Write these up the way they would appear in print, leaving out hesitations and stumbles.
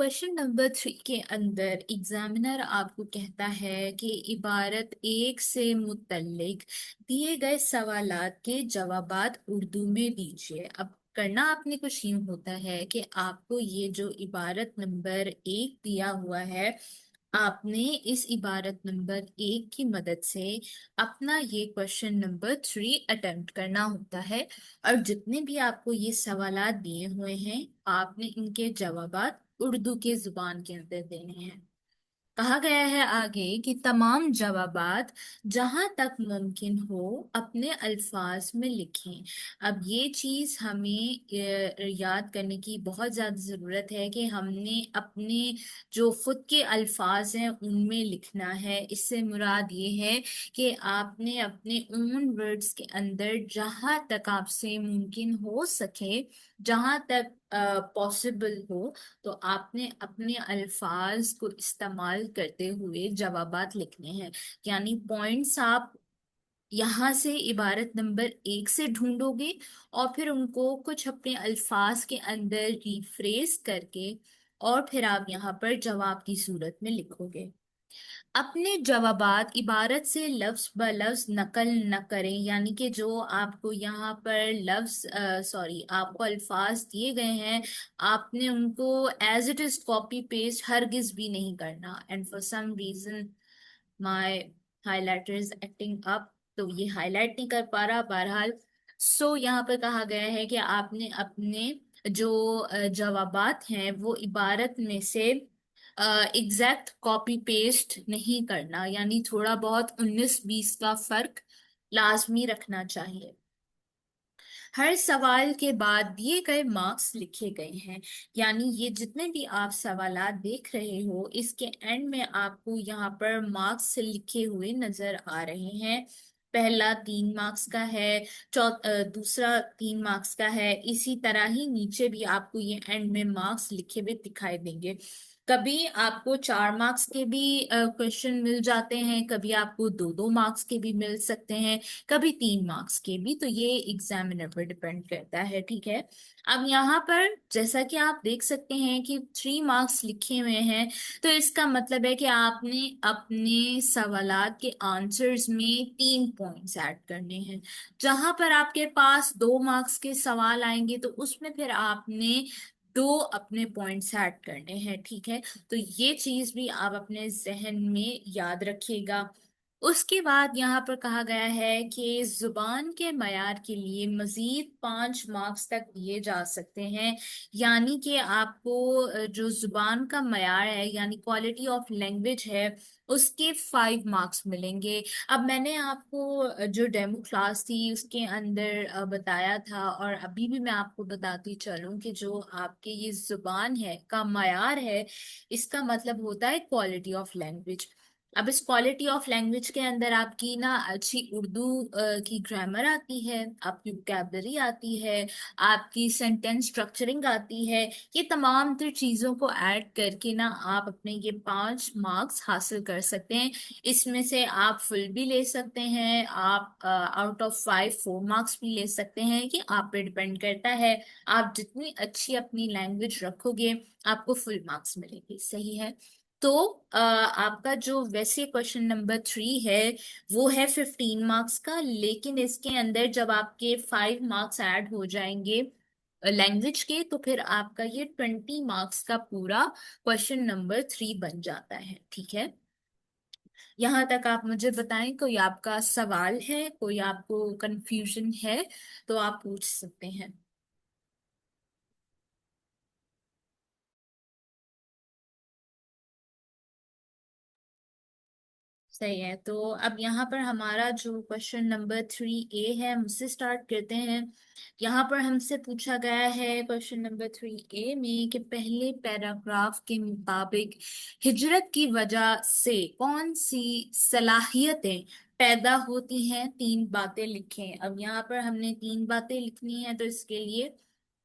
Question number 3 के अंदर examiner आपको कहता है कि इबारत एक से मुतल्लिक दिए गए सवालात के जवाबात उर्दू में दीजिए। अब करना आपने कुछ यूं होता है कि आपको ये जो इबारत नंबर 1 दिया हुआ है, आपने इस इबारत नंबर 1 की मदद से अपना ये क्वेश्चन नंबर 3 अटेम्प्ट करना होता है। और जितने भी आपको ये सवालात दिए हुए हैं, आपने इनके जवाबात उर्दू के जुबान के अंदर देने हैं। कहा गया है आगे कि तमाम जवाबात जहां तक मुमकिन हो अपने अल्फाज में लिखें। अब ये चीज हमें याद करने की बहुत ज्यादा जरूरत है कि हमने अपने जो खुद के अल्फाज हैं उनमें लिखना है। इससे मुराद ये है कि आपने अपने ओन वर्ड्स के अंदर जहां तक आपसे मुमकिन हो सके, जहां तक पॉसिबल हो, तो आपने अपने अल्फाज को इस्तेमाल करते हुए जवाबात लिखने हैं। यानी पॉइंट्स आप यहाँ से इबारत नंबर 1 से ढूंढोगे और फिर उनको कुछ अपने अल्फाज के अंदर रिफ्रेज करके और फिर आप यहाँ पर जवाब की सूरत में लिखोगे। अपने जवाबात इबारत से लफ्ज ब लफ्ज नकल न करें। यानी कि जो आपको यहाँ पर लफ्ज सॉरी आपको अल्फाज दिए गए हैं, आपने उनको as it is copy paste हरगिज भी नहीं करना। And for some reason my highlighter is acting up, तो ये हाईलाइट नहीं कर पा रहा। बहरहाल यहाँ पर कहा गया है कि आपने अपने जो जवाबात हैं वो इबारत में से एग्जैक्ट कॉपी पेस्ट नहीं करना, यानी थोड़ा बहुत 19-20 का फर्क लाजमी रखना चाहिए। हर सवाल के बाद दिए गए मार्क्स लिखे गए हैं। यानी ये जितने भी आप सवालात देख रहे हो, इसके एंड में आपको यहाँ पर मार्क्स लिखे हुए नजर आ रहे हैं। पहला 3 मार्क्स का है, दूसरा 3 मार्क्स का है। इसी तरह ही नीचे भी आपको ये एंड में मार्क्स लिखे हुए दिखाई देंगे। कभी आपको 4 मार्क्स के भी क्वेश्चन मिल जाते हैं, कभी आपको 2-2 मार्क्स के भी मिल सकते हैं, कभी 3 मार्क्स के भी। तो ये एग्जामिनर पर डिपेंड करता है, ठीक है। अब यहाँ पर जैसा कि आप देख सकते हैं कि 3 मार्क्स लिखे हुए हैं, तो इसका मतलब है कि आपने अपने सवालात के आंसर्स में 3 पॉइंट्स ऐड करने हैं। जहां पर आपके पास 2 मार्क्स के सवाल आएंगे तो उसमें फिर आपने 2 अपने पॉइंट्स ऐड करने हैं, ठीक है। तो ये चीज भी आप अपने जहन में याद रखिएगा। उसके बाद यहाँ पर कहा गया है कि जुबान के मयार के लिए मजीद 5 मार्क्स तक दिए जा सकते हैं। यानी कि आपको जो जुबान का मयार है, यानी क्वालिटी ऑफ लैंग्वेज है, उसके 5 मार्क्स मिलेंगे। अब मैंने आपको जो डेमो क्लास थी उसके अंदर बताया था, और अभी भी मैं आपको बताती चलूं कि जो आपके ये जुबान है का मयार है, इसका मतलब होता है क्वालिटी ऑफ लैंग्वेज। अब इस क्वालिटी ऑफ लैंग्वेज के अंदर आपकी ना अच्छी उर्दू की ग्रामर आती है, आपकी वोकैबलरी आती है, आपकी सेंटेंस स्ट्रक्चरिंग आती है। ये तमाम तर चीजों को ऐड करके ना आप अपने ये 5 मार्क्स हासिल कर सकते हैं। इसमें से आप फुल भी ले सकते हैं, आप आउट ऑफ 5 4 मार्क्स भी ले सकते हैं। कि आप पे डिपेंड करता है, आप जितनी अच्छी अपनी लैंग्वेज रखोगे आपको फुल मार्क्स मिलेंगे, सही है। तो आपका जो वैसे क्वेश्चन नंबर 3 है वो है 15 मार्क्स का, लेकिन इसके अंदर जब आपके 5 मार्क्स ऐड हो जाएंगे लैंग्वेज के, तो फिर आपका ये 20 मार्क्स का पूरा क्वेश्चन नंबर 3 बन जाता है, ठीक है। यहाँ तक आप मुझे बताएं, कोई आपका सवाल है, कोई आपको कंफ्यूजन है तो आप पूछ सकते हैं। सही है, तो अब यहाँ पर हमारा जो क्वेश्चन नंबर 3A है, हम उससे स्टार्ट करते हैं। यहाँ पर हमसे पूछा गया है क्वेश्चन नंबर 3A में कि पहले पैराग्राफ के मुताबिक हिजरत की वजह से कौन सी सलाहियतें पैदा होती हैं, 3 बातें लिखें। अब यहाँ पर हमने 3 बातें लिखनी है, तो इसके लिए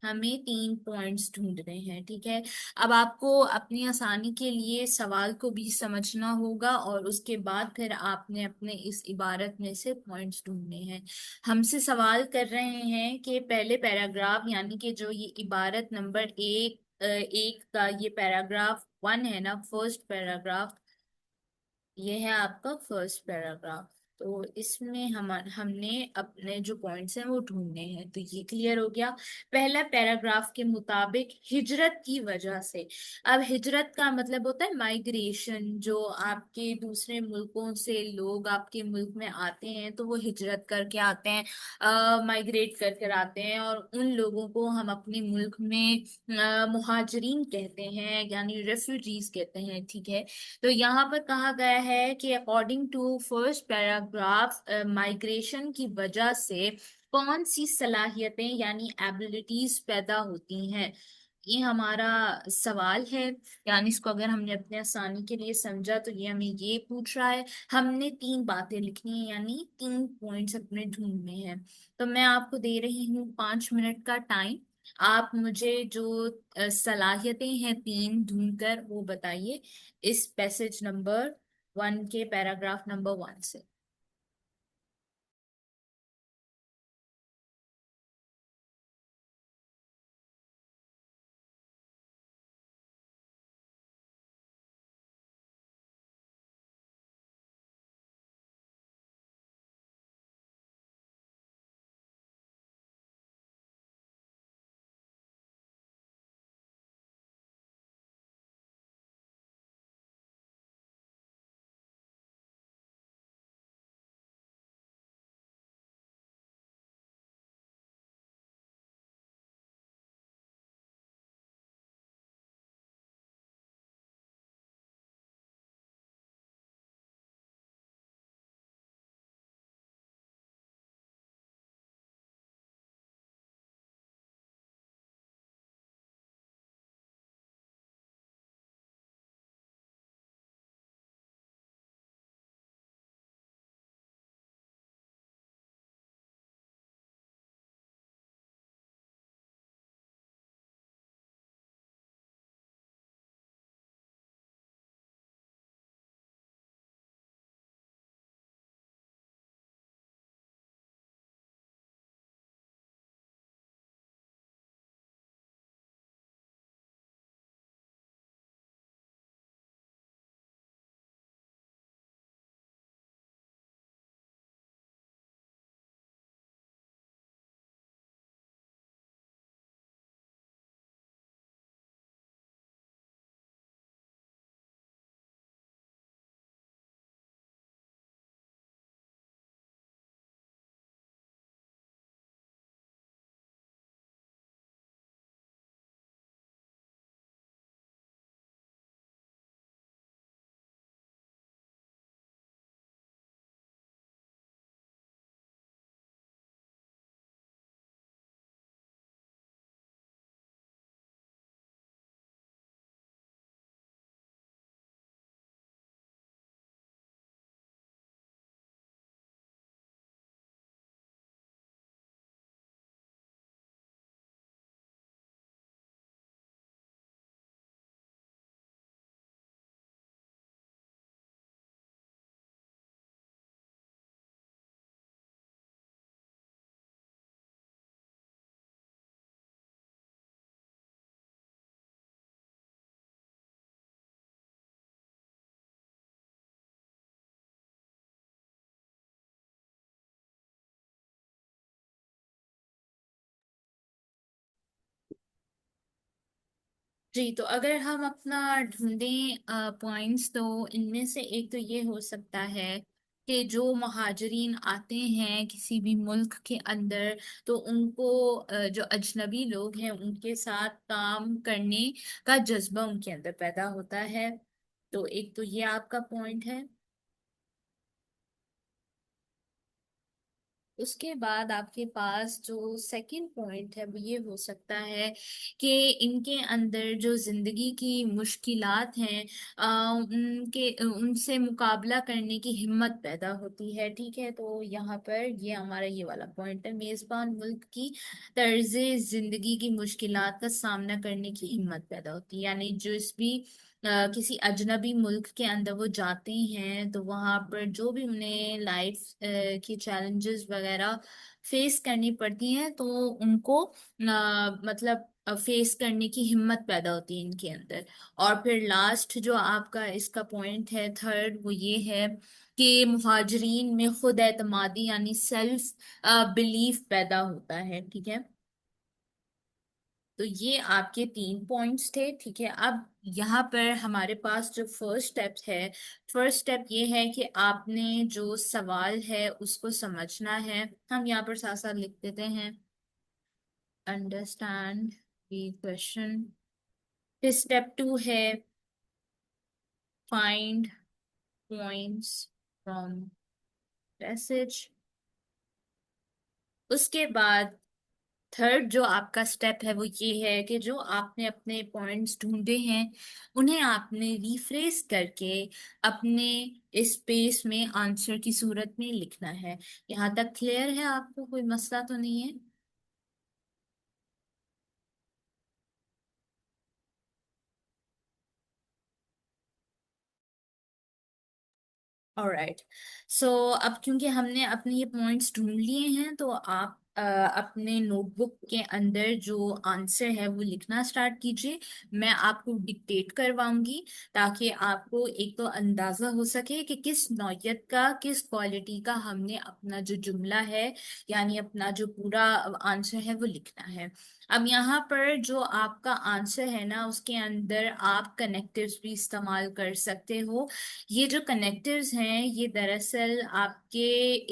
हमें 3 पॉइंट्स ढूंढने हैं, ठीक है। अब आपको अपनी आसानी के लिए सवाल को भी समझना होगा और उसके बाद फिर आपने अपने इस इबारत में से पॉइंट्स ढूंढने हैं। हमसे सवाल कर रहे हैं कि पहले पैराग्राफ यानी कि जो ये इबारत नंबर 1 एक का ये पैराग्राफ वन है ना, फर्स्ट पैराग्राफ, ये है आपका फर्स्ट पैराग्राफ। तो इसमें हमने अपने जो पॉइंट्स हैं वो ढूंढने हैं, तो ये क्लियर हो गया। पहला पैराग्राफ के मुताबिक हिजरत की वजह से, अब हिजरत का मतलब होता है माइग्रेशन, जो आपके दूसरे मुल्कों से लोग आपके मुल्क में आते हैं तो वो हिजरत करके आते हैं, माइग्रेट कर कर आते हैं, और उन लोगों को हम अपने मुल्क में मुहाजिरीन कहते हैं, यानी रेफ्यूजीज कहते हैं, ठीक है। तो यहाँ पर कहा गया है कि according to first paragraph, migration की वजह से कौन सी सलाहियतें यानी एबिलिटीज पैदा होती हैं, ये हमारा सवाल है। यानी इसको अगर हमने अपने आसानी के लिए समझा तो ये हमें ये पूछ रहा है, हमने तीन बातें लिखनी है, यानी तीन पॉइंट्स अपने ढूंढने हैं। तो मैं आपको दे रही हूँ 5 मिनट का टाइम। आप मुझे जो सलाहियतें हैं तीन ढूंढकर वो बताइए, इस पैसेज नंबर वन के पैराग्राफ नंबर वन से। जी, तो अगर हम अपना ढूंढें पॉइंट्स, तो इनमें से एक तो ये हो सकता है कि जो महाजरीन आते हैं किसी भी मुल्क के अंदर, तो उनको जो अजनबी लोग हैं उनके साथ काम करने का जज्बा उनके अंदर पैदा होता है। तो एक तो ये आपका पॉइंट है। उसके बाद आपके पास जो सेकंड पॉइंट है वो ये हो सकता है कि इनके अंदर जो जिंदगी की मुश्किलात हैं, उनके उनसे मुकाबला करने की हिम्मत पैदा होती है, ठीक है। तो यहाँ पर ये हमारा ये वाला पॉइंट है, मेजबान मुल्क की तर्ज जिंदगी की मुश्किलात का सामना करने की हिम्मत पैदा होती है, यानी जिस भी किसी अजनबी मुल्क के अंदर वो जाते हैं तो वहां पर जो भी उन्हें लाइफ के चैलेंजेस वगैरह वगैरह फेस करनी पड़ती हैं, तो उनको मतलब फेस करने की हिम्मत पैदा होती है इनके अंदर। और फिर लास्ट जो आपका इसका पॉइंट है, थर्ड, वो ये है कि मुहाजिरीन में खुद एतमादी यानी सेल्फ बिलीफ पैदा होता है। ठीक है, तो ये आपके तीन पॉइंट्स थे। ठीक है, अब यहाँ पर हमारे पास जो फर्स्ट स्टेप है, फर्स्ट स्टेप ये है कि आपने जो सवाल है उसको समझना है। हम यहाँ पर साथ साथ लिख देते हैं, अंडरस्टैंड द क्वेश्चन। फिर स्टेप टू है फाइंड पॉइंट्स फ्रॉम पैसेज। उसके बाद थर्ड जो आपका स्टेप है वो ये है कि जो आपने अपने पॉइंट्स ढूंढे हैं उन्हें आपने रिफ्रेश करके अपने स्पेस में आंसर की सूरत में लिखना है। यहाँ तक क्लियर है? आपको कोई मसला तो नहीं है? ऑलराइट। सो अब क्योंकि हमने अपने ये पॉइंट्स ढूंढ लिए हैं, तो आप अपने नोटबुक के अंदर जो आंसर है वो लिखना स्टार्ट कीजिए। मैं आपको डिक्टेट करवाऊंगी ताकि आपको एक तो अंदाजा हो सके कि किस नौयत का, किस क्वालिटी का हमने अपना जो जुमला है यानी अपना जो पूरा आंसर है वो लिखना है। अब यहाँ पर जो आपका आंसर है ना, उसके अंदर आप कनेक्टिव्स भी इस्तेमाल कर सकते हो। ये जो कनेक्टिव्स हैं ये दरअसल आपके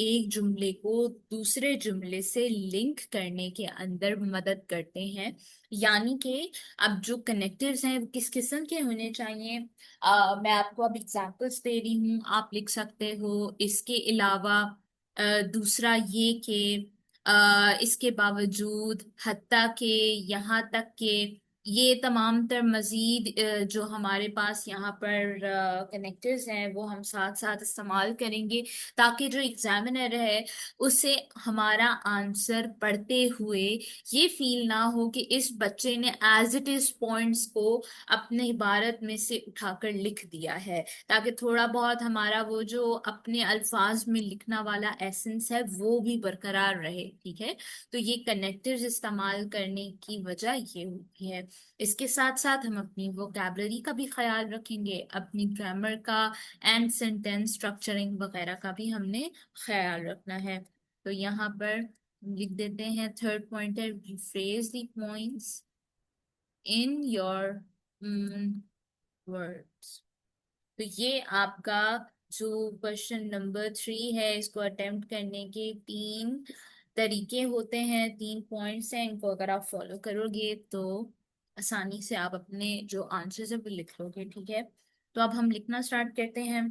एक जुमले को दूसरे जुमले से लिंक करने के अंदर मदद करते हैं। यानी कि अब जो कनेक्टिव्स हैं वो किस किस्म के होने चाहिए, मैं आपको अब एग्जांपल्स दे रही हूँ, आप लिख सकते हो इसके अलावा, दूसरा ये कि इसके बावजूद, हत्ता के, यहाँ तक के, ये तमाम तर मजीद जो हमारे पास यहाँ पर कनेक्टर्स हैं वो हम साथ साथ इस्तेमाल करेंगे, ताकि जो एग्जामिनर है उसे हमारा आंसर पढ़ते हुए ये फील ना हो कि इस बच्चे ने एज इट इज पॉइंट्स को अपने इबारत में से उठाकर लिख दिया है, ताकि थोड़ा बहुत हमारा वो जो अपने अल्फाज में लिखना वाला एसेंस है वो भी बरकरार रहे। ठीक है, तो ये कनेक्टर्स इस्तेमाल करने की वजह ये होती है। इसके साथ साथ हम अपनी वोकैबलरी का भी ख्याल रखेंगे, अपनी ग्रामर का एंड सेंटेंस स्ट्रक्चरिंग वगैरह का भी हमने ख्याल रखना है। तो यहाँ पर लिख देते हैं, थर्ड पॉइंट है rephrase the points in your words. तो ये आपका जो क्वेश्चन नंबर 3 है, इसको अटेम्प्ट करने के तीन तरीके होते हैं, तीन पॉइंट्स हैं। इनको अगर आप फॉलो करोगे तो आसानी से आप अपने जो आंसर्स है वो लिख लोगे। ठीक है, तो अब हम लिखना स्टार्ट करते हैं।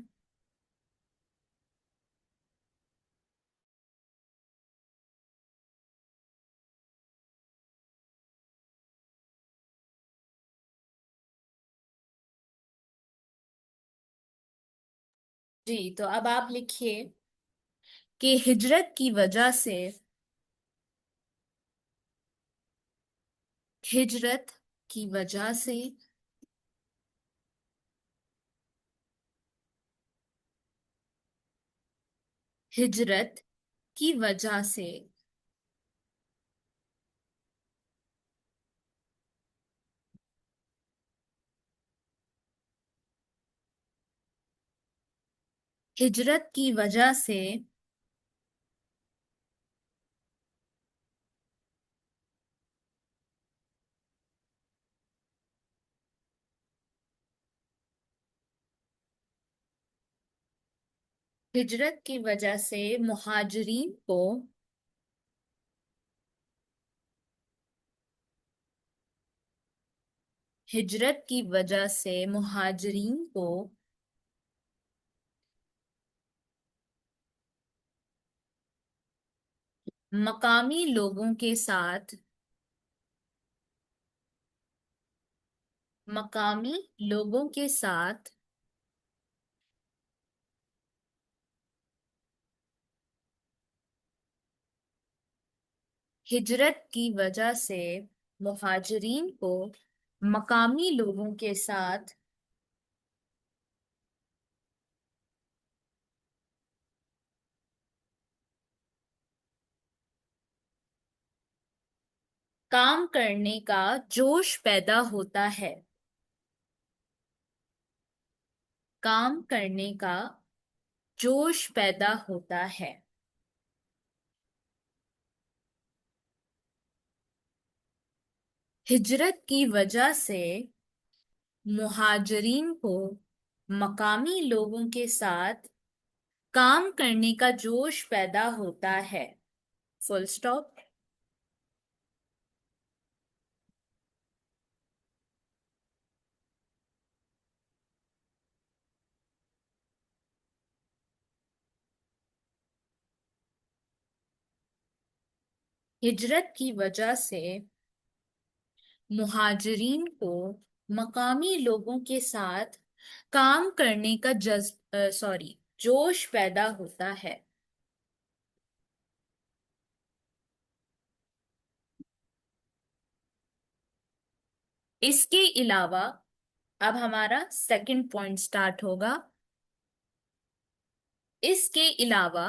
जी, तो अब आप लिखिए कि हिजरत की वजह से, हिजरत की वजह से, हिजरत की वजह से, हिजरत की वजह से, हिजरत की वजह से मुहाजिरीन को, हिजरत की वजह से मुहाजिरीन को मकामी लोगों के साथ, मकामी लोगों के साथ हिजरत की वजह से मुहाजिरीन को मकामी लोगों के साथ काम करने का जोश पैदा होता है। काम करने का जोश पैदा होता है। हिजरत की वजह से मुहाजिरीन को मकामी लोगों के साथ काम करने का जोश पैदा होता है। Full stop. हिजरत की वजह से मुहाजिरीन को मकामी लोगों के साथ काम करने का जोश पैदा होता है। इसके अलावा अब हमारा सेकंड पॉइंट स्टार्ट होगा। इसके अलावा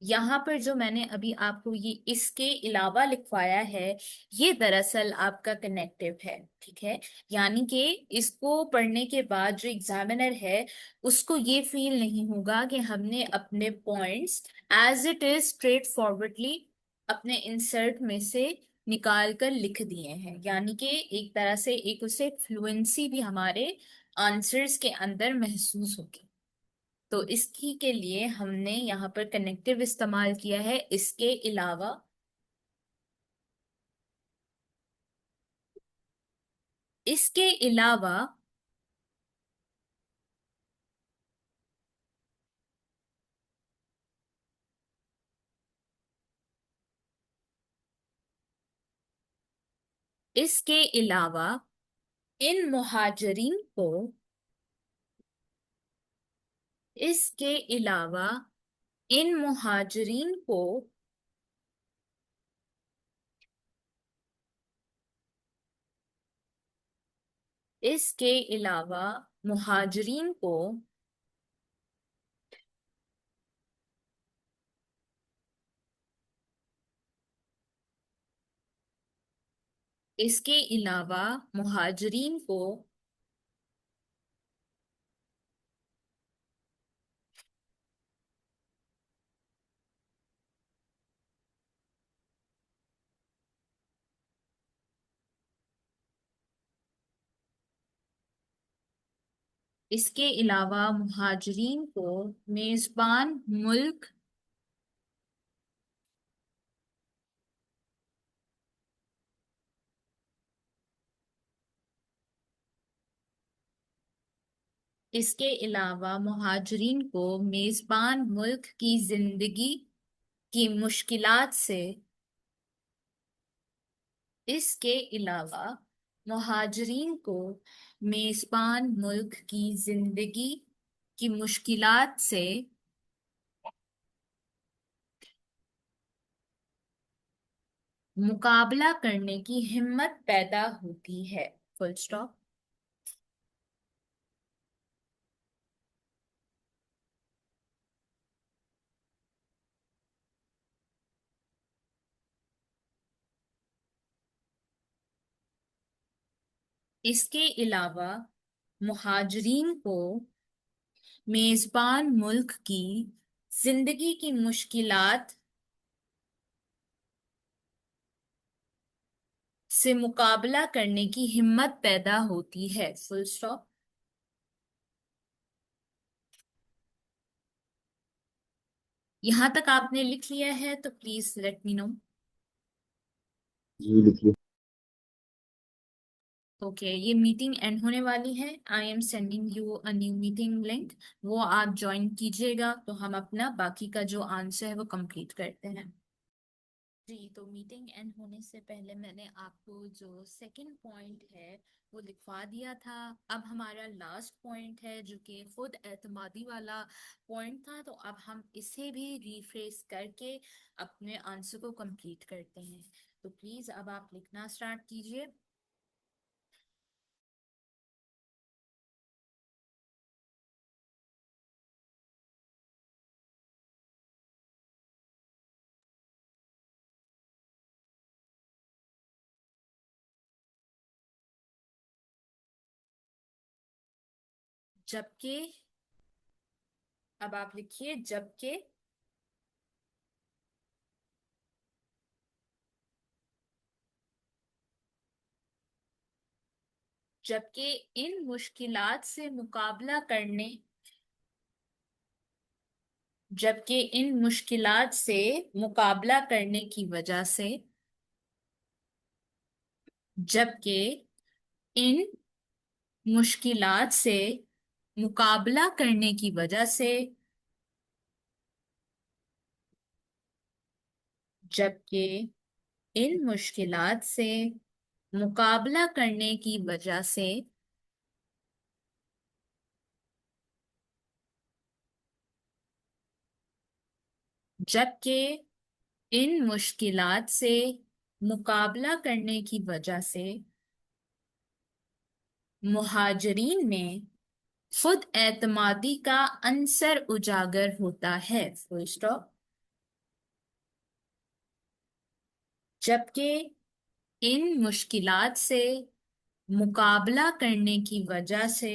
यहाँ पर जो मैंने अभी आपको ये इसके अलावा लिखवाया है, ये दरअसल आपका कनेक्टिव है। ठीक है। यानी कि इसको पढ़ने के बाद जो एग्जामिनर है उसको ये फील नहीं होगा कि हमने अपने points as it is straight forwardly अपने इंसर्ट में से निकाल कर लिख दिए हैं। यानी कि एक तरह से एक उसे फ्लुएंसी भी हमारे आंसर्स के अंदर महसूस होगी। तो इसकी के लिए हमने यहाँ पर कनेक्टिव इस्तेमाल किया है। इसके अलावा, इसके अलावा, इसके अलावा इन मुहाजिरीन को, इसके अलावा इन मुहाजिरीन को इसके अलावा मुहाजिरीन को इसके अलावा मुहाजिरीन को इसके अलावा मुहाजिरीन को मेजबान मुल्क, इसके अलावा मुहाजिरीन को मेजबान मुल्क की जिंदगी की मुश्किलात से, इसके अलावा मुहाजिरीन को मेजबान मुल्क की जिंदगी की मुश्किलात से मुकाबला करने की हिम्मत पैदा होती है। Full stop. इसके अलावा मुहाजिरीन को मेजबान मुल्क की जिंदगी की मुश्किलात से मुकाबला करने की हिम्मत पैदा होती है। Full stop. यहां तक आपने लिख लिया है तो प्लीज लेट मी नो। जी लिखिए। ओके, ये मीटिंग एंड होने वाली है। I am sending you a new meeting link. वो आप ज्वाइन कीजिएगा तो हम अपना बाकी का जो आंसर है वो कंप्लीट करते हैं। जी, तो मीटिंग एंड होने से पहले मैंने आपको जो सेकंड पॉइंट है वो लिखवा दिया था। अब हमारा लास्ट पॉइंट है जो कि खुद एतमादी वाला पॉइंट था, तो अब हम इसे भी रिफ्रेश करके अपने आंसर को कंप्लीट करते हैं। तो प्लीज अब आप लिखना स्टार्ट कीजिए। जबकि, अब आप लिखिए जबकि, जबकि इन मुश्किलात से मुकाबला करने, जबकि इन मुश्किलात से मुकाबला करने की वजह से, जबकि इन मुश्किलात से मुकाबला करने की वजह से, जबकि इन मुश्किलात से मुकाबला करने की वजह से जबकि इन मुश्किलात से मुकाबला करने की वजह से मुहाजिरीन में खुद एतमादी का अंसर उजागर होता है। Full stop. जबकि इन मुश्किलात से मुकाबला करने की वजह से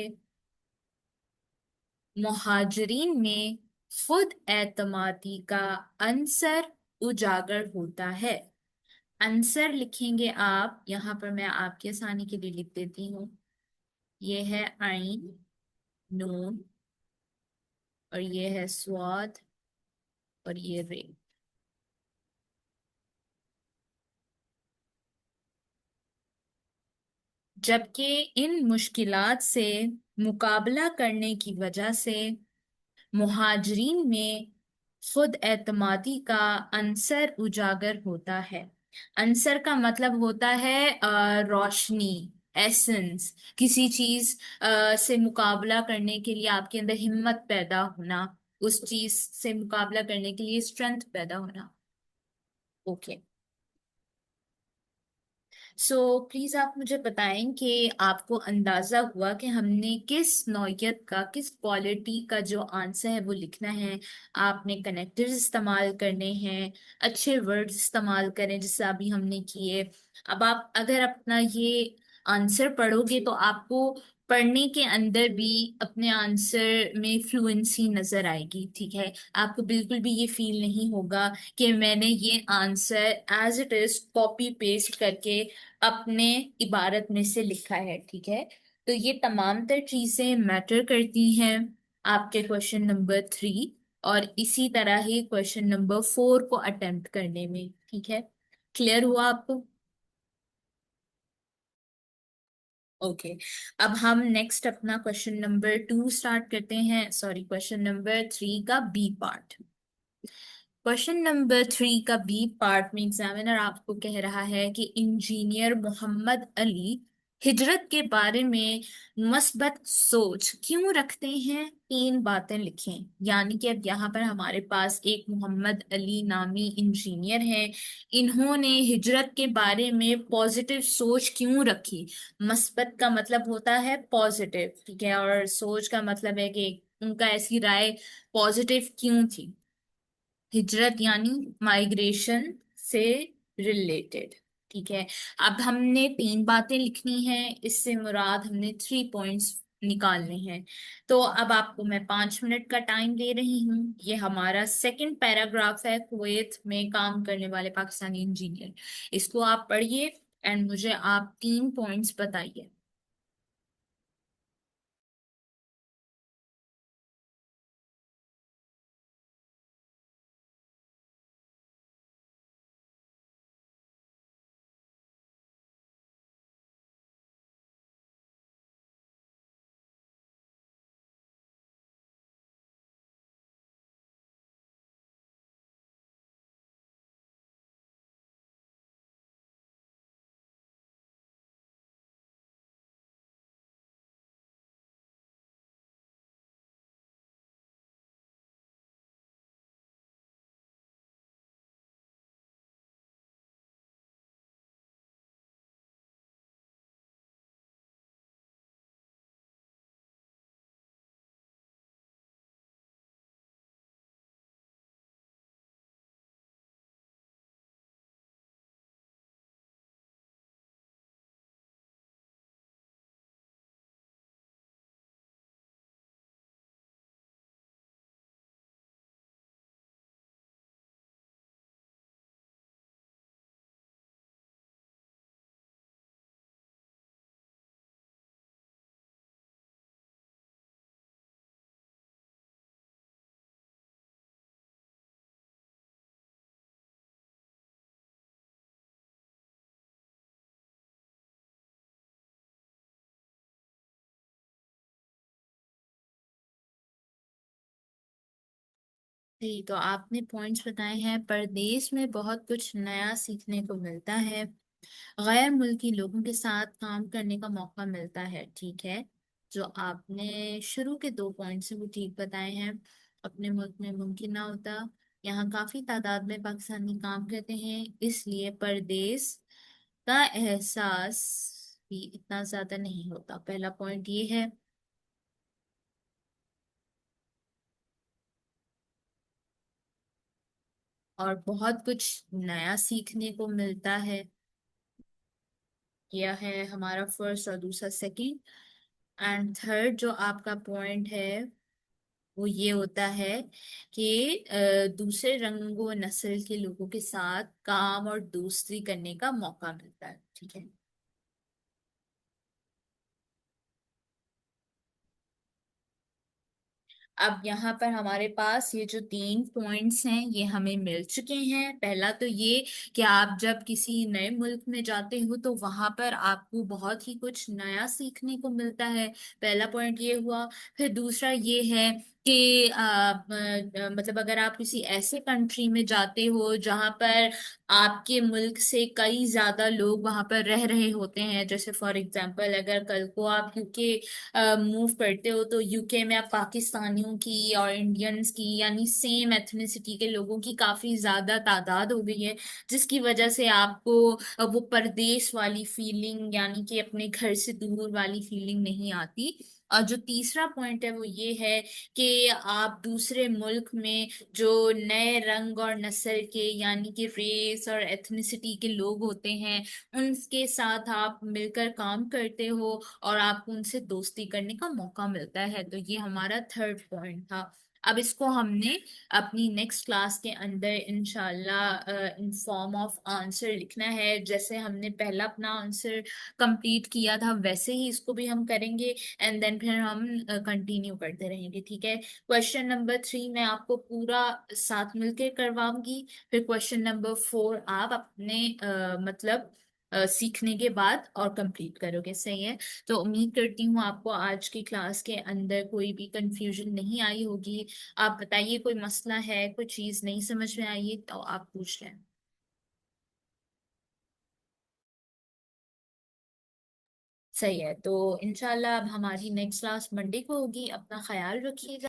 मुहाजिरीन में खुद एतमादी का अंसर उजागर होता है। अंसर लिखेंगे आप, यहाँ पर मैं आपके आसानी के लिए लिख देती हूँ। ये है आइन, नून, और ये है स्वाद, और ये रे। जबकि इन मुश्किलात से मुकाबला करने की वजह से मुहाजिरीन में खुद एतमादी का अंसर उजागर होता है। अंसर का मतलब होता है रोशनी, एसेंस, किसी चीज से मुकाबला करने के लिए आपके अंदर हिम्मत पैदा होना, उस चीज से मुकाबला करने के लिए स्ट्रेंथ पैदा होना। ओके। सो प्लीज आप मुझे बताएं कि आपको अंदाजा हुआ कि हमने किस नौयत का, किस क्वालिटी का जो आंसर है वो लिखना है। आपने कनेक्टर्स इस्तेमाल करने हैं, अच्छे वर्ड्स इस्तेमाल करें जैसे अभी हमने किए। अब आप अगर अपना ये आंसर पढ़ोगे तो आपको पढ़ने के अंदर भी अपने आंसर में फ्लुएंसी नजर आएगी। ठीक है, आपको बिल्कुल भी ये फील नहीं होगा कि मैंने ये answer as it is copy paste करके अपने इबारत में से लिखा है। ठीक है, तो ये तमाम तर चीजें मैटर करती हैं आपके क्वेश्चन नंबर 3 और इसी तरह ही क्वेश्चन नंबर 4 को अटेम्प्ट करने में। ठीक है, क्लियर हुआ आपको? ओके। अब हम नेक्स्ट अपना क्वेश्चन नंबर 2 स्टार्ट करते हैं, सॉरी क्वेश्चन नंबर 3 का बी पार्ट। क्वेश्चन नंबर 3 का बी पार्ट में एग्जामिनर आपको कह रहा है कि इंजीनियर मोहम्मद अली हिजरत के बारे में मस्बत सोच क्यों रखते हैं, 3 बातें लिखें। यानी कि अब यहाँ पर हमारे पास एक मोहम्मद अली नामी इंजीनियर हैं, इन्होंने हिजरत के बारे में पॉजिटिव सोच क्यों रखी। मस्बत का मतलब होता है पॉजिटिव, ठीक है, और सोच का मतलब है कि उनका ऐसी राय पॉजिटिव क्यों थी। हिजरत यानी माइग्रेशन से रिलेटेड। ठीक है, अब हमने 3 बातें लिखनी है, इससे मुराद हमने 3 पॉइंट्स निकालने हैं। तो अब आपको मैं 5 मिनट का टाइम दे रही हूँ। ये हमारा सेकंड पैराग्राफ है, कुवैत में काम करने वाले पाकिस्तानी इंजीनियर। इसको आप पढ़िए एंड मुझे आप 3 पॉइंट्स बताइए। जी, तो आपने पॉइंट्स बताए हैं। परदेश में बहुत कुछ नया सीखने को मिलता है। गैर मुल्की लोगों के साथ काम करने का मौका मिलता है, ठीक है। जो आपने शुरू के दो पॉइंट्स हैं वो ठीक बताए हैं। अपने मुल्क में मुमकिन ना होता। यहाँ काफी तादाद में पाकिस्तानी काम करते हैं, इसलिए परदेश का एहसास भी इतना ज्यादा नहीं होता। पहला पॉइंट ये है। और बहुत कुछ नया सीखने को मिलता है। यह है हमारा फर्स्ट, और दूसरा सेकंड। एंड थर्ड जो आपका पॉइंट है वो ये होता है कि दूसरे रंगों नस्ल के लोगों के साथ काम और दोस्ती करने का मौका मिलता है, ठीक है। अब यहाँ पर हमारे पास ये जो तीन पॉइंट्स हैं ये हमें मिल चुके हैं। पहला तो ये कि आप जब किसी नए मुल्क में जाते हो तो वहां पर आपको बहुत ही कुछ नया सीखने को मिलता है। पहला पॉइंट ये हुआ। फिर दूसरा ये है कि मतलब अगर आप किसी ऐसे कंट्री में जाते हो जहां पर आपके मुल्क से कई ज्यादा लोग वहां पर रह रहे होते हैं, जैसे फॉर एग्जांपल अगर कल को आप यूके मूव करते हो तो यूके में अब पाकिस्तानियों की और इंडियंस की यानी सेम एथनिसिटी के लोगों की काफी ज्यादा तादाद हो गई है, जिसकी वजह से आपको वो परदेश वाली फीलिंग यानी कि अपने घर से दूर वाली फीलिंग नहीं आती। और जो तीसरा पॉइंट है वो ये है कि आप दूसरे मुल्क में जो नए रंग और नस्ल के यानी कि रेस और एथनिसिटी के लोग होते हैं उनके साथ आप मिलकर काम करते हो और आपको उनसे दोस्ती करने का मौका मिलता है। तो ये हमारा थर्ड पॉइंट था। अब इसको हमने अपनी नेक्स्ट क्लास के अंदर इंशाल्लाह इन फॉर्म ऑफ आंसर लिखना है। जैसे हमने पहला अपना आंसर कंप्लीट किया था वैसे ही इसको भी हम करेंगे, एंड देन फिर हम कंटिन्यू करते रहेंगे, ठीक है। क्वेश्चन नंबर 3 मैं आपको पूरा साथ मिलकर करवाऊंगी। फिर क्वेश्चन नंबर 4 आप अपने मतलब सीखने के बाद और कंप्लीट करोगे, सही है। तो उम्मीद करती हूँ आपको आज की क्लास के अंदर कोई भी कंफ्यूजन नहीं आई होगी। आप बताइए, कोई मसला है, कोई चीज़ नहीं समझ में आई है तो आप पूछ लें। सही है, तो इंशाल्लाह अब हमारी नेक्स्ट क्लास मंडे को होगी। अपना ख्याल रखिएगा।